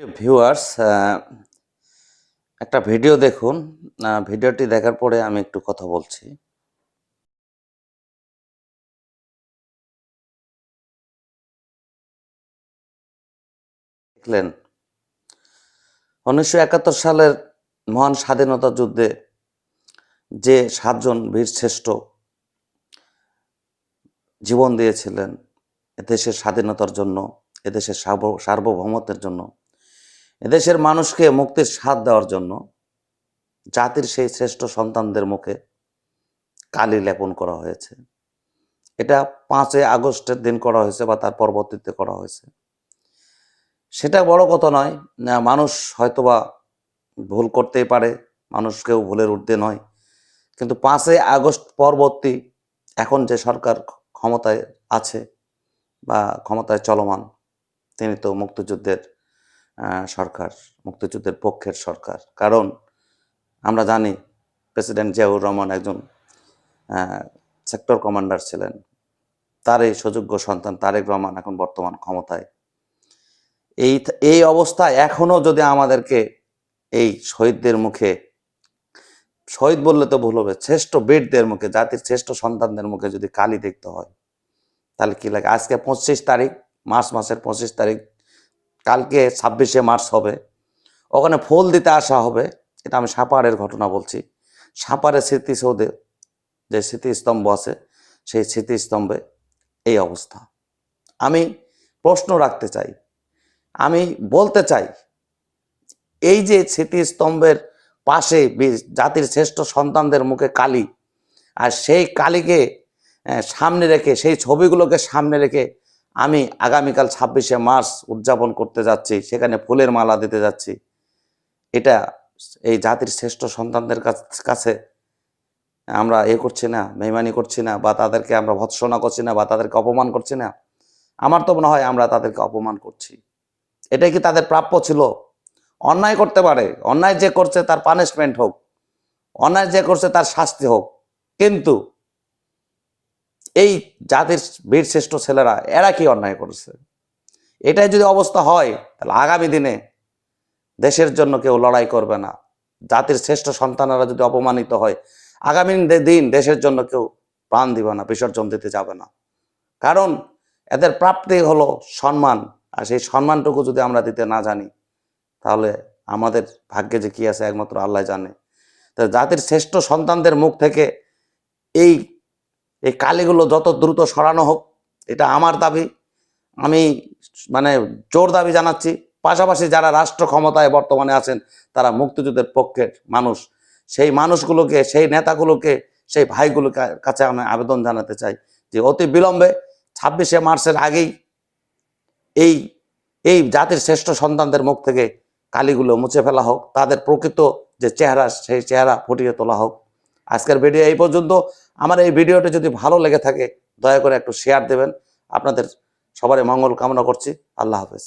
Viewers, একটা video দেখুন। ভিডিওটি দেখার পরে আমি একটু কথা বলছি। দেখলেন 1971 সালের মহান স্বাধীনতা যুদ্ধে যে 7 জন বীর শ্রেষ্ঠ জীবন দিয়েছিলেন এদেশের স্বাধীনতার জন্য, এদেশের সার্বভৌমত্বের জন্য, এদেশের মানুষকে মুক্তির স্বাদ দেওয়ার জন্য, জাতির সেই শ্রেষ্ঠ সন্তানদের মুখে কালি লেপন করা হয়েছে। এটা 5ই আগস্টের দিন করা হয়েছে বা তার পরবর্তীতে করা হয়েছে। সেটা বড় কথা নয়। মানুষ হয়তোবা ভুল করতেই পারে, মানুষকেও ভুলের ঊর্ধ্বে নয়। কিন্তু 5ই আগস্ট পরবর্তী এখন যে সরকার ক্ষমতায় আছে বা ক্ষমতায় চলমান, তিনি তো মুক্তিযুদ্ধের সরকার, মুক্তিযুদ্ধের পক্ষের সরকার। কারণ আমরা জানি প্রেসিডেন্ট জিয়াউর রহমান একজন সেক্টর কমান্ডার ছিলেন। তার এই সুযোগ্য সন্তান তারেক রহমান এখন বর্তমান ক্ষমতায়। এই অবস্থায় এখনো যদি আমাদেরকে এই শহীদদের মুখে, শহীদ বললে তো ভুল হবে, শ্রেষ্ঠ বীরদের মুখে, জাতির শ্রেষ্ঠ সন্তানদের মুখে যদি কালি দেখতে হয়, তাহলে কি লাগে? আজকে 25 তারিখ, মার্চ মাসের 25 তারিখ, কালকে 26শে মার্চ হবে, ওখানে ফুল দিতে আসা হবে। এটা আমি সাপাহারের ঘটনা বলছি। সাপাহারের স্মৃতিসৌধে যে স্মৃতিস্তম্ভ আছে, সেই স্মৃতিস্তম্ভে এই অবস্থা। আমি প্রশ্ন রাখতে চাই, আমি বলতে চাই, এই যে স্মৃতিস্তম্ভের পাশে জাতির শ্রেষ্ঠ সন্তানদের মুখে কালি, আর সেই কালিকে সামনে রেখে, সেই ছবিগুলোকে সামনে রেখে আমি আগামীকাল 26শে মার্চ উদযাপন করতে যাচ্ছি, সেখানে ফুলের মালা দিতে যাচ্ছি। এটা এই জাতির শ্রেষ্ঠ সন্তানদের কাছে আমরা করছি না, বেইমানি করছি না, বা তাদেরকে আমরা ভৎসনা করছি না, বা তাদেরকে অপমান করছি না? আমার তো মনে হয় আমরা তাদেরকে অপমান করছি। এটাই কি তাদের প্রাপ্য ছিল? অন্যায় করতে পারে, অন্যায় যে করছে তার পানিশমেন্ট হোক, অন্যায় যে করছে তার শাস্তি হোক, কিন্তু এই জাতির বীর শ্রেষ্ঠ ছেলেরা এরা কি অন্যায় করেছে? এটাই যদি অবস্থা হয়, তাহলে আগামী দিনে দেশের জন্য কেউ লড়াই করবে না। জাতির শ্রেষ্ঠ সন্তানেরা যদি অপমানিত হয়, আগামী দিন দেশের জন্য কেউ প্রাণ দিবে না, বিসর্জন দিতে যাবে না। কারণ এদের প্রাপ্তি হলো সম্মান, আর সেই সম্মানটুকু যদি আমরা দিতে না জানি, তাহলে আমাদের ভাগ্যে যে কি আছে একমাত্র আল্লাহ জানে। তো জাতির শ্রেষ্ঠ সন্তানদের মুখ থেকে এই এই কালিগুলো যত দ্রুত সরানো হোক, এটা আমার দাবি। আমি জোর দাবি জানাচ্ছি। পাশাপাশি যারা রাষ্ট্র ক্ষমতায় বর্তমানে আছেন, তারা মুক্তিযুদ্ধের পক্ষের মানুষ, সেই মানুষগুলোকে, সেই নেতাগুলোকে, সেই ভাইগুলোকে কাছে আমি আবেদন জানাতে চাই যে অতি বিলম্বে 26শে মার্চের আগেই এই এই জাতির শ্রেষ্ঠ সন্তানদের মুখ থেকে কালিগুলো মুছে ফেলা হোক, তাদের প্রকৃত যে চেহারা, সেই চেহারা ফুটিয়ে তোলা হোক। আজকের ভিডিও এই পর্যন্ত। আমার এই ভিডিওটি যদি ভালো লেগে থাকে, দয়া করে একটু শেয়ার দেবেন। আপনাদের সবারই মঙ্গল কামনা করছি। আল্লাহ হাফেজ।